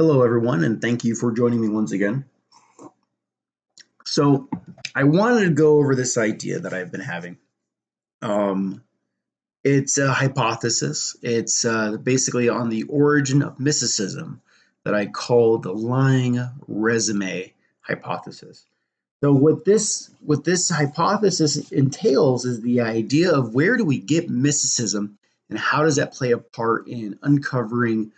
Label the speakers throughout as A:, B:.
A: Hello, everyone, and thank you for joining me once again. So, I wanted to go over this idea that I've been having. Um, it's a hypothesis. It's basically on the origin of mysticism that I call the lying resume hypothesis. So, what this hypothesis entails is the idea of where do we get mysticism, and how does that play a part in uncovering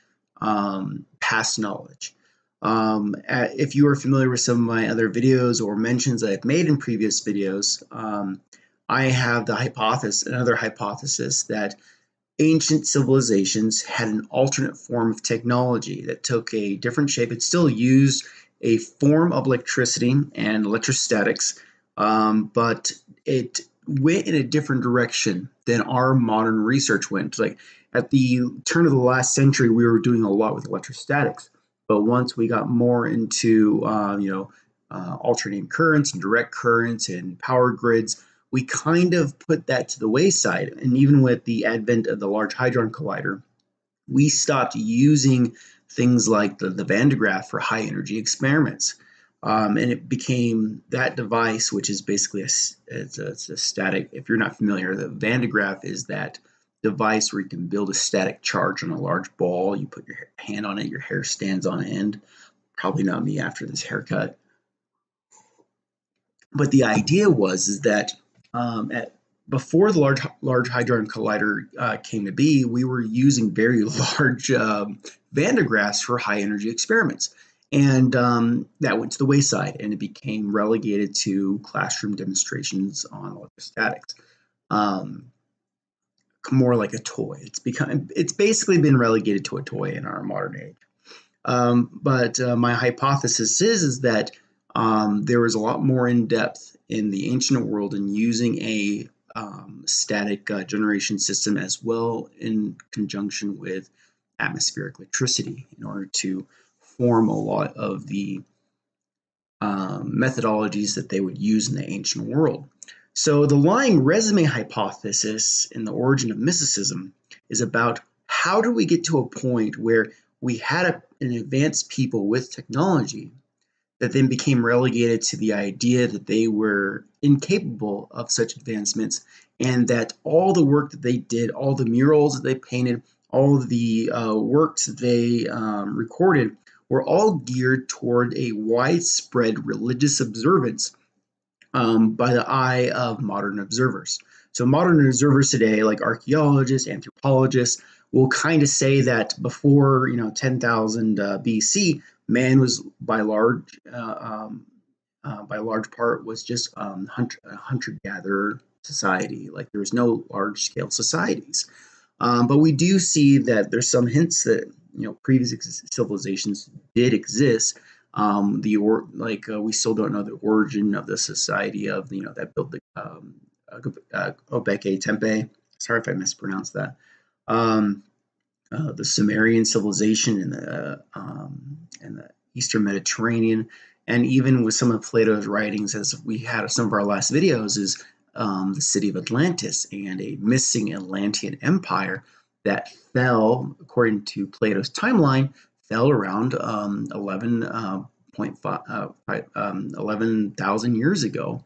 A: past knowledge. If you are familiar with some of my other videos or mentions that I've made in previous videos, I have another hypothesis that ancient civilizations had an alternate form of technology that took a different shape. It still used a form of electricity and electrostatics, but it went in a different direction than our modern research went. Like at the turn of the last century, we were doing a lot with electrostatics, but once we got more into alternating currents and direct currents and power grids, we kind of put that to the wayside. And even with the advent of the Large Hadron Collider, we stopped using things like the Van de Graaff for high energy experiments. And it became that device, which is basically it's a static. If you're not familiar, the Van de Graaff is that device where you can build a static charge on a large ball. You put your hand on it, your hair stands on end. Probably not me after this haircut. But the idea is that before the Large Hadron Collider came to be, we were using very large Van de Graaffs for high energy experiments. And that went to the wayside, and it became relegated to classroom demonstrations on electrostatics. More like a toy. It's basically been relegated to a toy in our modern age. But my hypothesis is that there was a lot more in depth in the ancient world in using a static generation system as well in conjunction with atmospheric electricity in order to form a lot of the methodologies that they would use in the ancient world. So the lying resume hypothesis in the origin of mysticism is about how do we get to a point where we had an advanced people with technology that then became relegated to the idea that they were incapable of such advancements, and that all the work that they did, all the murals that they painted, all the works that they recorded were all geared toward a widespread religious observance by the eye of modern observers. So modern observers today, like archaeologists, anthropologists, will kind of say that before 10,000 BC, man was by large part was just hunter-gatherer society. Like there was no large-scale societies, but we do see that there's some hints that previous civilizations did exist. We still don't know the origin of the society of that built the Göbekli Tepe. Sorry if I mispronounced that. The Sumerian civilization in the Eastern Mediterranean, and even with some of Plato's writings, as we had some of our last videos, is the city of Atlantis and a missing Atlantean empire that fell, according to Plato's timeline, fell around 11,000 years ago.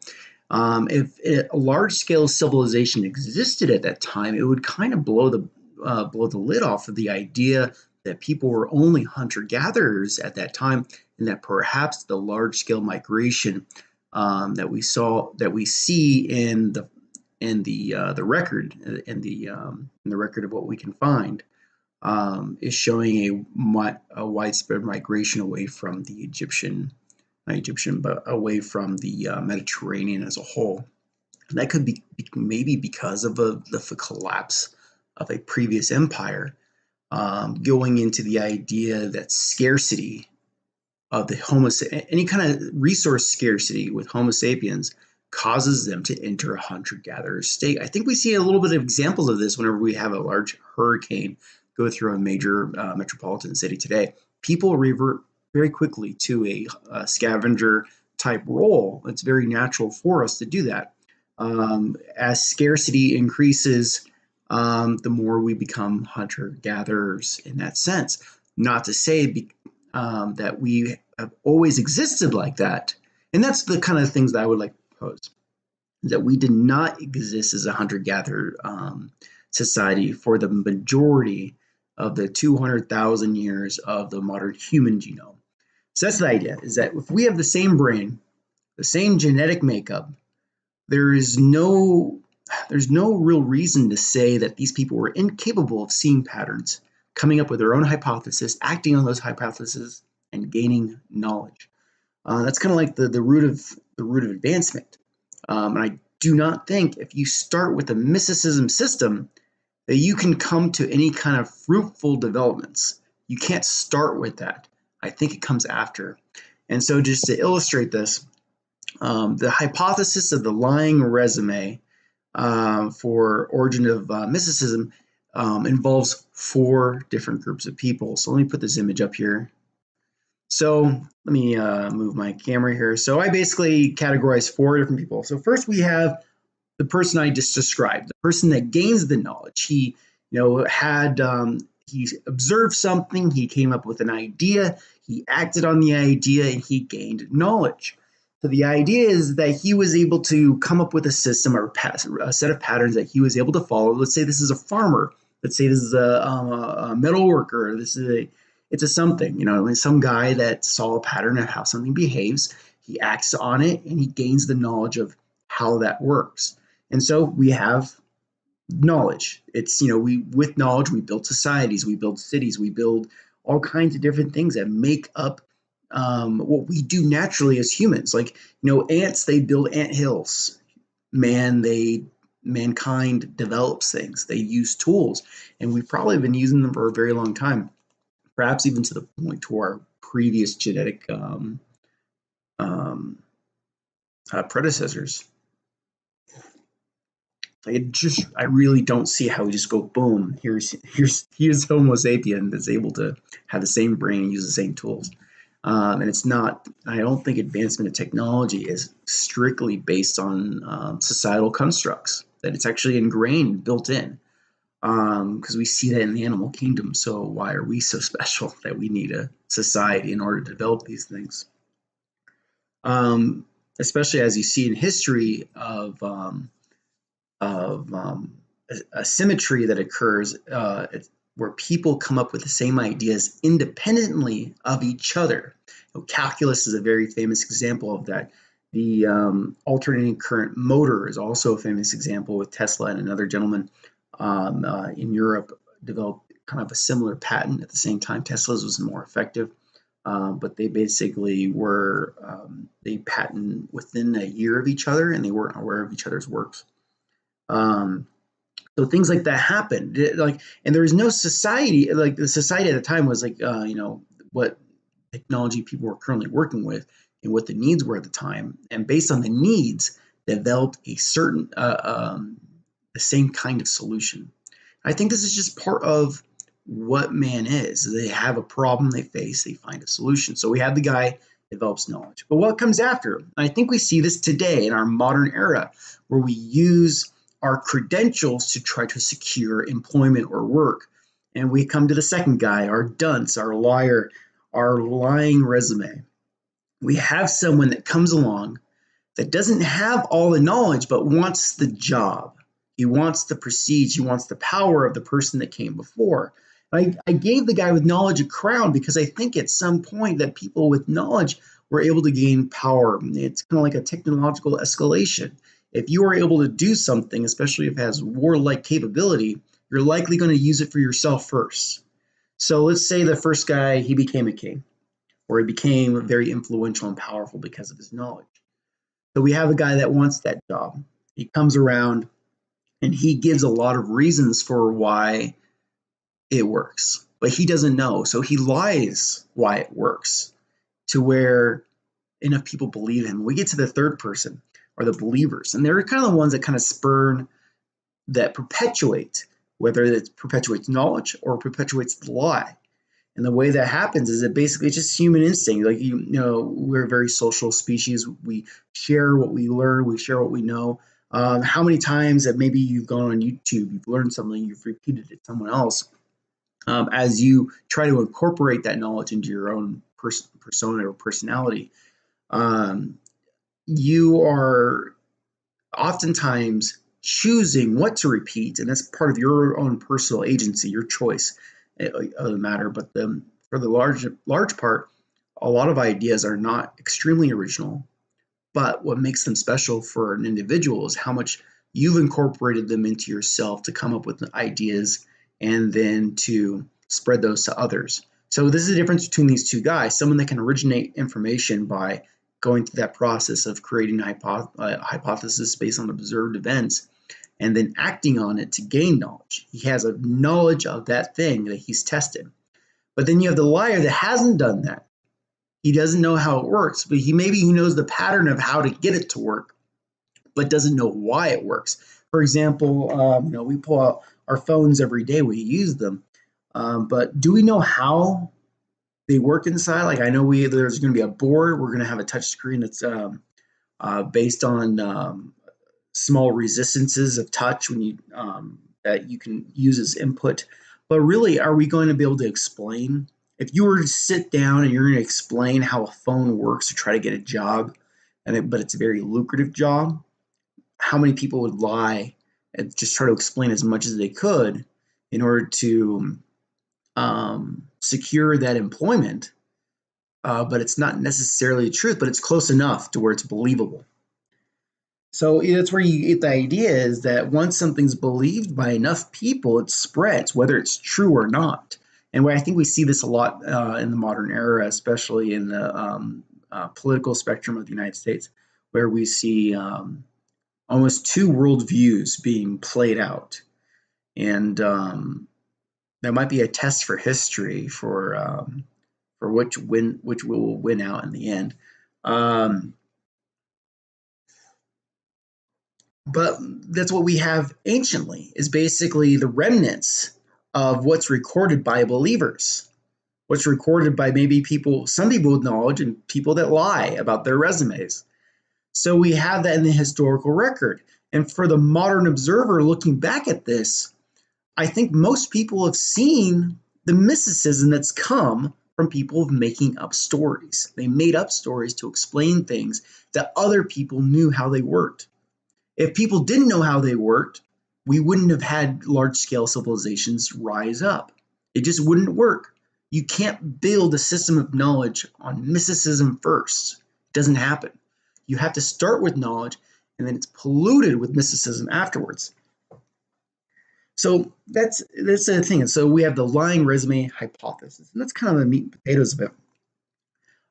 A: If a large-scale civilization existed at that time, it would kind of blow the lid off of the idea that people were only hunter-gatherers at that time, and that perhaps the large-scale migration that we see in the record of what we can find is showing a widespread migration away from the but away from the Mediterranean as a whole. And that could be maybe because of the collapse of a previous empire, going into the idea that scarcity of any kind of resource scarcity with Homo sapiens causes them to enter a hunter-gatherer state. I think we see a little bit of examples of this whenever we have a large hurricane go through a major metropolitan city today. People revert very quickly to a scavenger type role. It's very natural for us to do that. As scarcity increases, the more we become hunter-gatherers in that sense. Not to say that we have always existed like that. And that's the kind of things that I would like to propose, that we did not exist as a hunter-gatherer society for the majority of the 200,000 years of the modern human genome. So that's the idea, is that if we have the same brain, the same genetic makeup, there's no real reason to say that these people were incapable of seeing patterns, coming up with their own hypothesis, acting on those hypotheses, and gaining knowledge. That's kind of like the root of advancement. And I do not think if you start with a mysticism system that you can come to any kind of fruitful developments. You can't start with that. I think it comes after. And so just to illustrate this, the hypothesis of the lying resume for origin of mysticism involves 4 different groups of people. So let me put this image up here. So let me move my camera here. So I basically categorize 4 different people. So first we have the person I just described, the person that gains the knowledge. He, he observed something, he came up with an idea, he acted on the idea, and he gained knowledge. So the idea is that he was able to come up with a system or a set of patterns that he was able to follow. Let's say this is a farmer. Let's say this is a metal worker. It's a something, some guy that saw a pattern of how something behaves. He acts on it and he gains the knowledge of how that works. And so we have knowledge. It's, with knowledge, we build societies, we build cities, we build all kinds of different things that make up what we do naturally as humans. Like, ants, they build ant hills. Mankind develops things. They use tools, and we've probably been using them for a very long time, perhaps even to the point to our previous genetic predecessors. I really don't see how we just go, boom, here's Homo sapien that's able to have the same brain and use the same tools. And it's not, I don't think advancement of technology is strictly based on societal constructs, that it's actually ingrained, built in, because we see that in the animal kingdom. So why are we so special that we need a society in order to develop these things? Especially as you see in history of a symmetry that occurs where people come up with the same ideas independently of each other. Calculus is a very famous example of that. The alternating current motor is also a famous example, with Tesla and another gentleman in Europe developed kind of a similar patent. At the same time, Tesla's was more effective, but they basically were, they patent within a year of each other, and they weren't aware of each other's works. So things like that happened, and there was no society, like the society at the time was like, what technology people were currently working with and what the needs were at the time. And based on the needs, developed a certain, the same kind of solution. I think this is just part of what man is. They have a problem they face, they find a solution. So we have the guy develops knowledge. But what comes after? I think we see this today in our modern era, where we use our credentials to try to secure employment or work. And we come to the second guy, our dunce, our liar, our lying resume. We have someone that comes along that doesn't have all the knowledge, but wants the job. He wants the prestige. He wants the power of the person that came before. I gave the guy with knowledge a crown because I think at some point that people with knowledge were able to gain power. It's kind of like a technological escalation. If you are able to do something, especially if it has warlike capability, you're likely going to use it for yourself first. So let's say the first guy, he became a king, or he became very influential and powerful because of his knowledge. So we have a guy that wants that job. He comes around and he gives a lot of reasons for why it works, but he doesn't know. So he lies why it works to where enough people believe him. We get to the third person, or the believers, and they're kind of the ones that kind of spurn, that perpetuate, whether it perpetuates knowledge or perpetuates the lie. And the way that happens is that basically it's just human instinct. Like, we're a very social species. We share what we learn. We share what we know. How many times that maybe you've gone on YouTube, you've learned something, you've repeated it to someone else, as you try to incorporate that knowledge into your own persona or personality, you are oftentimes choosing what to repeat, and that's part of your own personal agency, your choice of the matter. But for the large part, a lot of ideas are not extremely original. But what makes them special for an individual is how much you've incorporated them into yourself to come up with ideas and then to spread those to others. So this is the difference between these two guys: someone that can originate information by going through that process of creating a hypothesis based on observed events and then acting on it to gain knowledge. He has a knowledge of that thing that he's tested. But then you have the liar that hasn't done that. He doesn't know how it works, but maybe he knows the pattern of how to get it to work, but doesn't know why it works. For example, we pull out our phones every day, we use them, but do we know how they work inside? Like, I know there's going to be a board. We're going to have a touch screen that's based on small resistances of touch that you can use as input. But really, are we going to be able to explain? If you were to sit down and you're going to explain how a phone works to try to get a job, but it's a very lucrative job, how many people would lie and just try to explain as much as they could in order to secure that employment? But it's not necessarily the truth, but it's close enough to where it's believable. So that's where you get the idea, is that once something's believed by enough people, it spreads, whether it's true or not. And I think we see this a lot in the modern era, especially in the political spectrum of the United States, where we see almost two worldviews being played out. And that might be a test for history for which will win out in the end. But that's what we have anciently, is basically the remnants of what's recorded by believers, what's recorded by maybe some people with knowledge and people that lie about their resumes. So we have that in the historical record. And for the modern observer looking back at this, I think most people have seen the mysticism that's come from people making up stories. They made up stories to explain things that other people knew how they worked. If people didn't know how they worked, we wouldn't have had large-scale civilizations rise up. It just wouldn't work. You can't build a system of knowledge on mysticism first. It doesn't happen. You have to start with knowledge, and then it's polluted with mysticism afterwards. So that's the thing. And so we have the lying resume hypothesis, and that's kind of the meat and potatoes of it.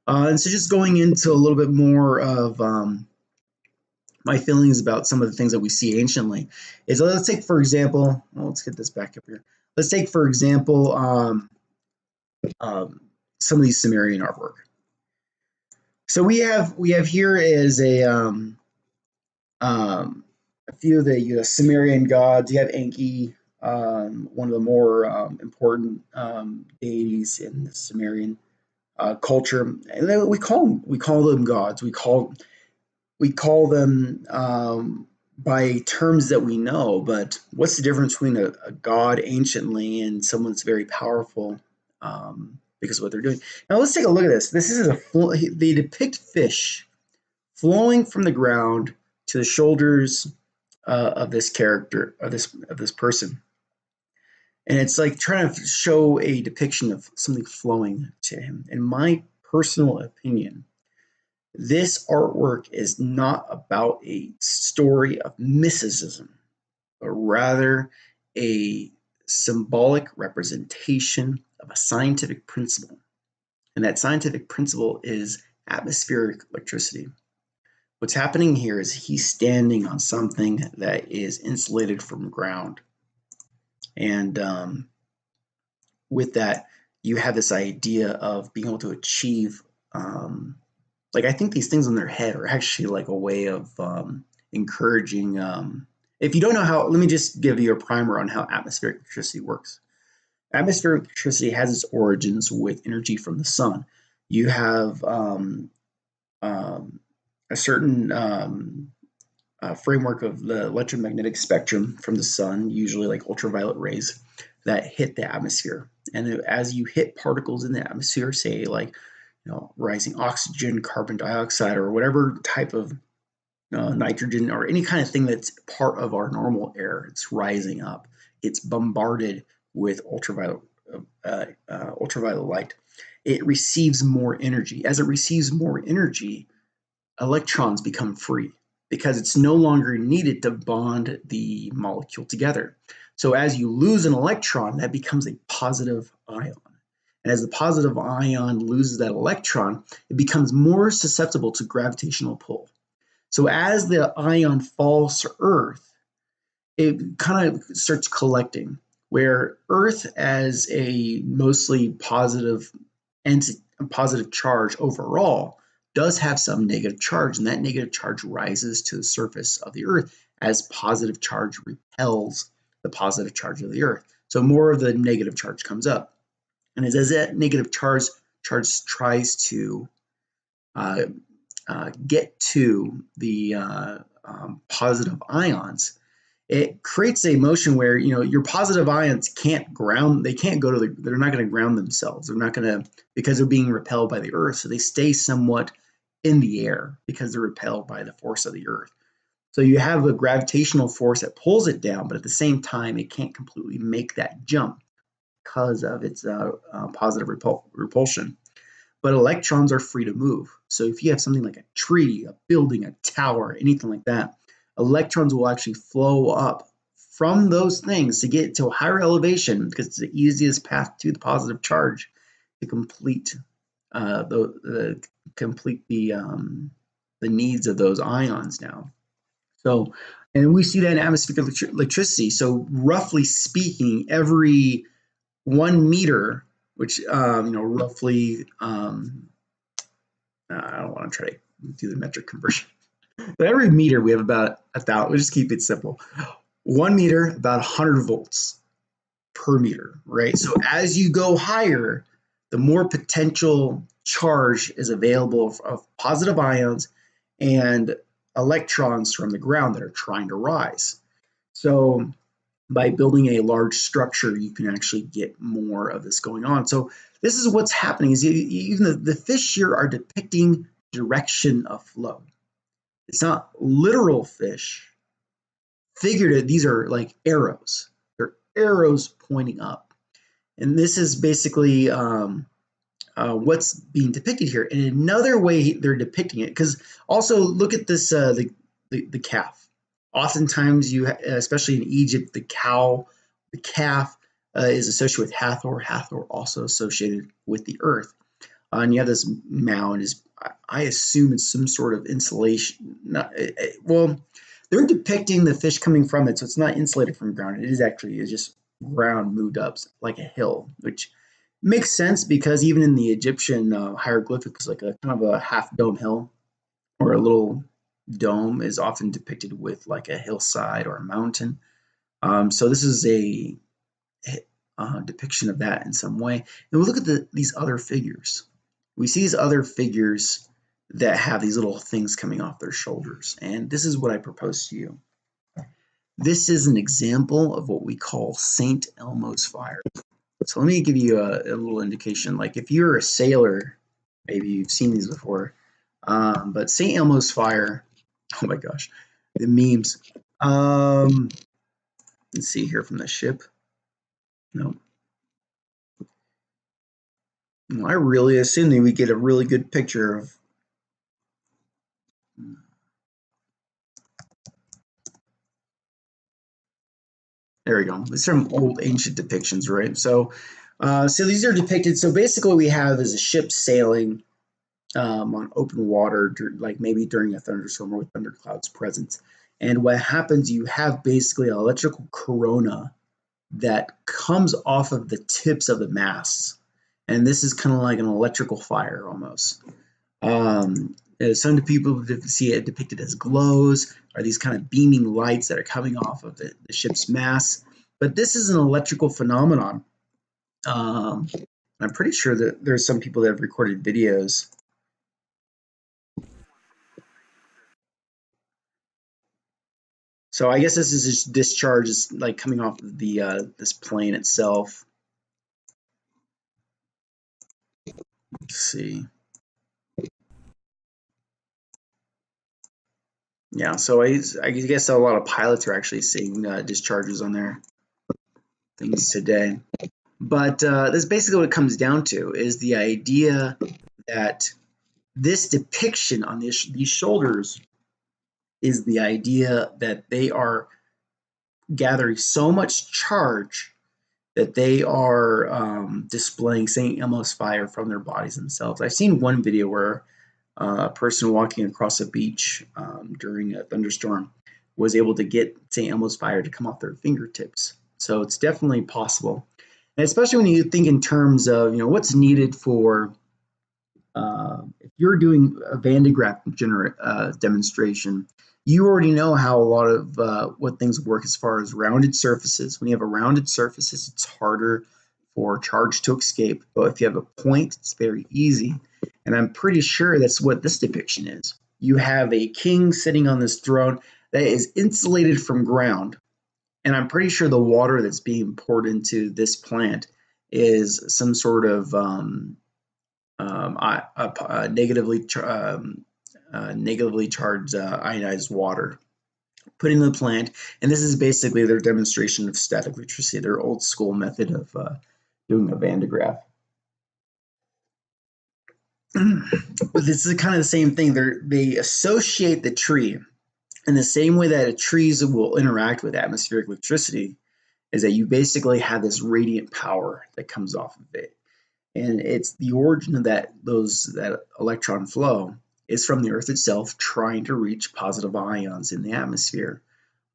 A: And so just going into a little bit more of my feelings about some of the things that we see anciently is, let's take, for example, let's get this back up here. Let's take, for example, some of these Sumerian artwork. So we have here is a few of the Sumerian gods. You have Enki, one of the more important deities in the Sumerian culture. And we call them gods. We call them by terms that we know, but what's the difference between a god anciently and someone that's very powerful because of what they're doing? Now let's take a look at this. This is they depict fish flowing from the ground to the shoulders of this character, of this person, and it's like trying to show a depiction of something flowing to him. In my personal opinion, this artwork is not about a story of mysticism, but rather a symbolic representation of a scientific principle. And that scientific principle is atmospheric electricity. What's happening here is he's standing on something that is insulated from ground. And with that, you have this idea of being able to achieve I think these things on their head are actually like a way of encouraging. If you don't know how, let me just give you a primer on how atmospheric electricity works. Atmospheric electricity has its origins with energy from the sun. You have a certain framework of the electromagnetic spectrum from the sun, usually like ultraviolet rays, that hit the atmosphere. And as you hit particles in the atmosphere, say like rising oxygen, carbon dioxide, or whatever type of nitrogen or any kind of thing that's part of our normal air. It's rising up. It's bombarded with ultraviolet light. It receives more energy. As it receives more energy, electrons become free because it's no longer needed to bond the molecule together. So as you lose an electron, that becomes a positive ion. And as the positive ion loses that electron, it becomes more susceptible to gravitational pull. So as the ion falls to Earth, it kind of starts collecting, where Earth as a mostly positive charge overall does have some negative charge, and that negative charge rises to the surface of the Earth as positive charge repels the positive charge of the Earth. So more of the negative charge comes up. And as that negative charge tries to get to the positive ions, it creates a motion where your positive ions can't ground. They can't go to they're not going to ground themselves. They're not going to, because they're being repelled by the Earth. So they stay somewhat in the air because they're repelled by the force of the Earth. So you have a gravitational force that pulls it down, but at the same time, it can't completely make that jump because of its positive repulsion. But electrons are free to move. So if you have something like a tree, a building, a tower, anything like that, electrons will actually flow up from those things to get to a higher elevation because it's the easiest path to the positive charge to complete the needs of those ions now. So, and we see that in atmospheric electricity. So roughly speaking, every 1 meter, which roughly, I don't want to try to do the metric conversion. But every meter we have about 1,000. We'll just keep it simple. 1 meter, about 100 volts per meter, right? So as you go higher, the more potential charge is available of positive ions and electrons from the ground that are trying to rise. So by building a large structure, you can actually get more of this going on. So this is what's happening. Is even the fish here are depicting direction of flow. It's not literal fish. Figurative, these are like arrows. They're arrows pointing up. And this is basically what's being depicted here. And another way they're depicting it, because also look at this, the calf. Oftentimes, especially in Egypt, the calf is associated with Hathor. Hathor also associated with the earth. And you have this mound. I assume it's some sort of insulation. Well, they're depicting the fish coming from it, so it's not insulated from the ground. It is actually just ground moved up like a hill, which makes sense because even in the Egyptian hieroglyphics, like a kind of a half dome hill or a little dome is often depicted with like a hillside or a mountain. So this is a depiction of that in some way. And we look at these other figures. We see these other figures that have these little things coming off their shoulders. And this is what I propose to you. This is an example of what we call Saint Elmo's Fire. So let me give you a little indication. Like if you're a sailor, maybe you've seen these before, but Saint Elmo's Fire, oh my gosh, the memes. Let's see here from the ship. No. I really assume that we get a really good picture of. There we go. These are some old ancient depictions, right? So these are depicted. So basically, what we have is a ship sailing on open water, like maybe during a thunderstorm or with thunderclouds present. And what happens, you have basically an electrical corona that comes off of the tips of the masts. And this is kind of like an electrical fire almost. Some people see it depicted as glows, or these kind of beaming lights that are coming off of the ship's mast. But this is an electrical phenomenon. I'm pretty sure that there's some people that have recorded videos. So I guess this is just discharges like coming off of the this plane itself. Let's see. Yeah, so I guess a lot of pilots are actually seeing discharges on their things today. But that's basically what it comes down to, is the idea that this depiction on these shoulders is the idea that they are gathering so much charge that they are displaying St. Elmo's fire from their bodies themselves. I've seen one video where a person walking across a beach during a thunderstorm was able to get St. Elmo's fire to come off their fingertips. So it's definitely possible. And especially when you think in terms of, what's needed for if you're doing a Van de Graaff demonstration, you already know how a lot of what things work as far as rounded surfaces. When you have a rounded surfaces, it's harder for charge to escape. But if you have a point, it's very easy. And I'm pretty sure that's what this depiction is. You have a king sitting on this throne that is insulated from ground. And I'm pretty sure the water that's being poured into this plant is some sort of negatively charged ionized water put in the plant. And this is basically their demonstration of static electricity, their old school method of doing a Van de Graaff. But this is kind of the same thing. They associate the tree in the same way that trees will interact with atmospheric electricity, is that you basically have this radiant power that comes off of it. And it's the origin of that electron flow is from the Earth itself trying to reach positive ions in the atmosphere.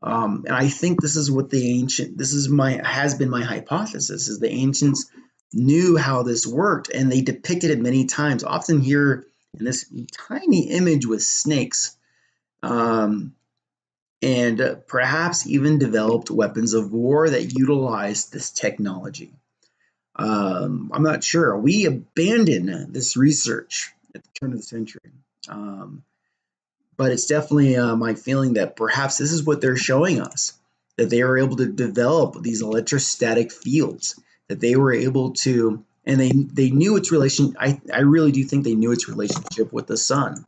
A: And I think this is what has been my hypothesis, is the ancients knew how this worked, and they depicted it many times, often here in this tiny image with snakes, and perhaps even developed weapons of war that utilized this technology. I'm not sure. We abandoned this research at the turn of the century. But it's definitely my feeling that perhaps this is what they're showing us, that they were able to develop these electrostatic fields, that they were able to, and they knew its relation. I really do think they knew its relationship with the sun.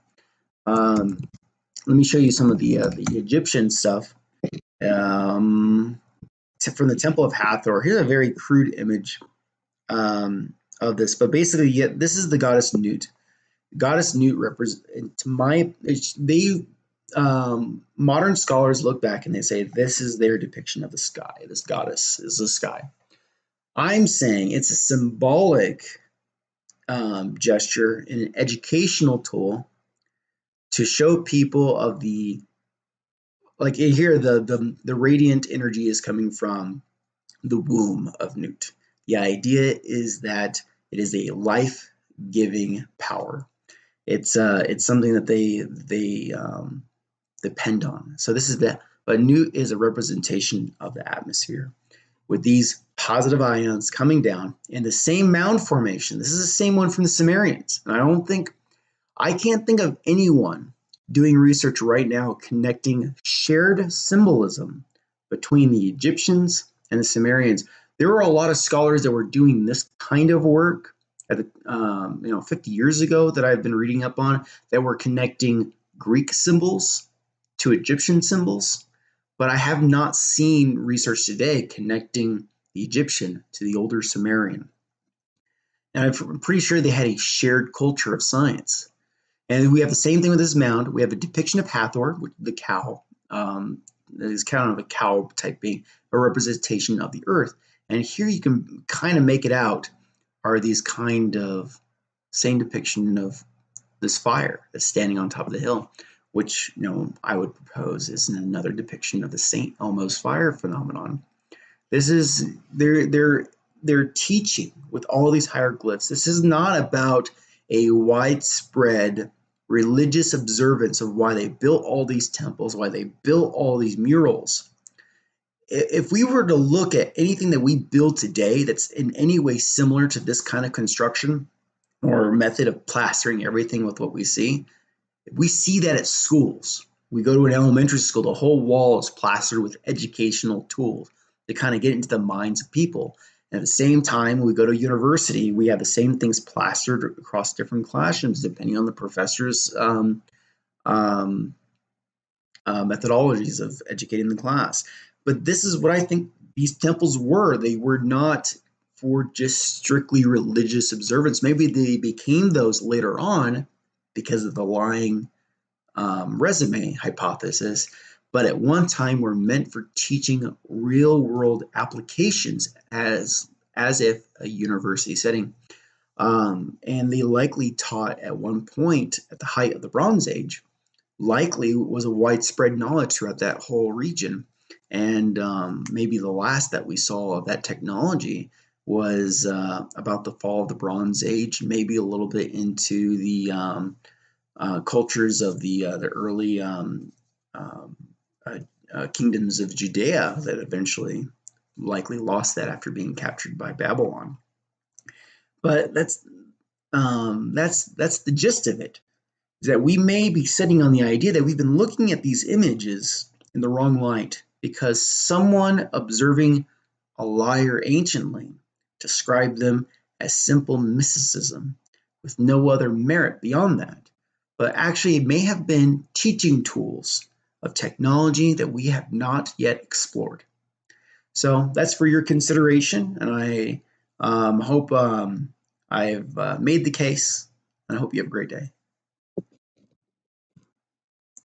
A: Let me show you some of the Egyptian stuff from the Temple of Hathor. Here's a very crude image of this, but basically, yeah, this is the goddess Nut. Goddess Nut represents modern scholars look back and they say this is their depiction of the sky. This goddess is the sky. I'm saying it's a symbolic gesture and an educational tool to show people of the, like here, the radiant energy is coming from the womb of Nut. The idea is that it is a life-giving power. It's something that they depend on. So this is but Nut is a representation of the atmosphere with these positive ions coming down in the same mound formation. This is the same one from the Sumerians. And I can't think of anyone doing research right now connecting shared symbolism between the Egyptians and the Sumerians. There were a lot of scholars that were doing this kind of work at 50 years ago that I've been reading up on, that were connecting Greek symbols to Egyptian symbols, but I have not seen research today connecting the Egyptian to the older Sumerian. And I'm pretty sure they had a shared culture of science. And we have the same thing with this mound. We have a depiction of Hathor, the cow. Is kind of a cow type being, a representation of the earth. And here you can kind of make it out are these kind of same depiction of this fire that's standing on top of the hill, which I would propose is another depiction of the St. Elmos Fire phenomenon. This is they're teaching with all these hieroglyphs. This is not about a widespread religious observance of why they built all these temples, why they built all these murals. If we were to look at anything that we build today that's in any way similar to this kind of construction or method of plastering everything with what we see, if we see that at schools, we go to an elementary school, the whole wall is plastered with educational tools to kind of get into the minds of people. And at the same time, we go to university, we have the same things plastered across different classrooms, depending on the professor's methodologies of educating the class. But this is what I think these temples were. They were not for just strictly religious observance. Maybe they became those later on because of the lying resume hypothesis, but at one time were meant for teaching real world applications as if a university setting. And they likely taught at one point at the height of the Bronze Age, likely was a widespread knowledge throughout that whole region. And maybe the last that we saw of that technology was about the fall of the Bronze Age, maybe a little bit into the cultures of the early um, kingdoms of Judea that eventually likely lost that after being captured by Babylon. But that's the gist of it. Is that we may be sitting on the idea that we've been looking at these images in the wrong light because someone observing a liar anciently described them as simple mysticism with no other merit beyond that, but actually it may have been teaching tools of technology that we have not yet explored. So that's for your consideration, and I hope I've made the case, and I hope you have a great day.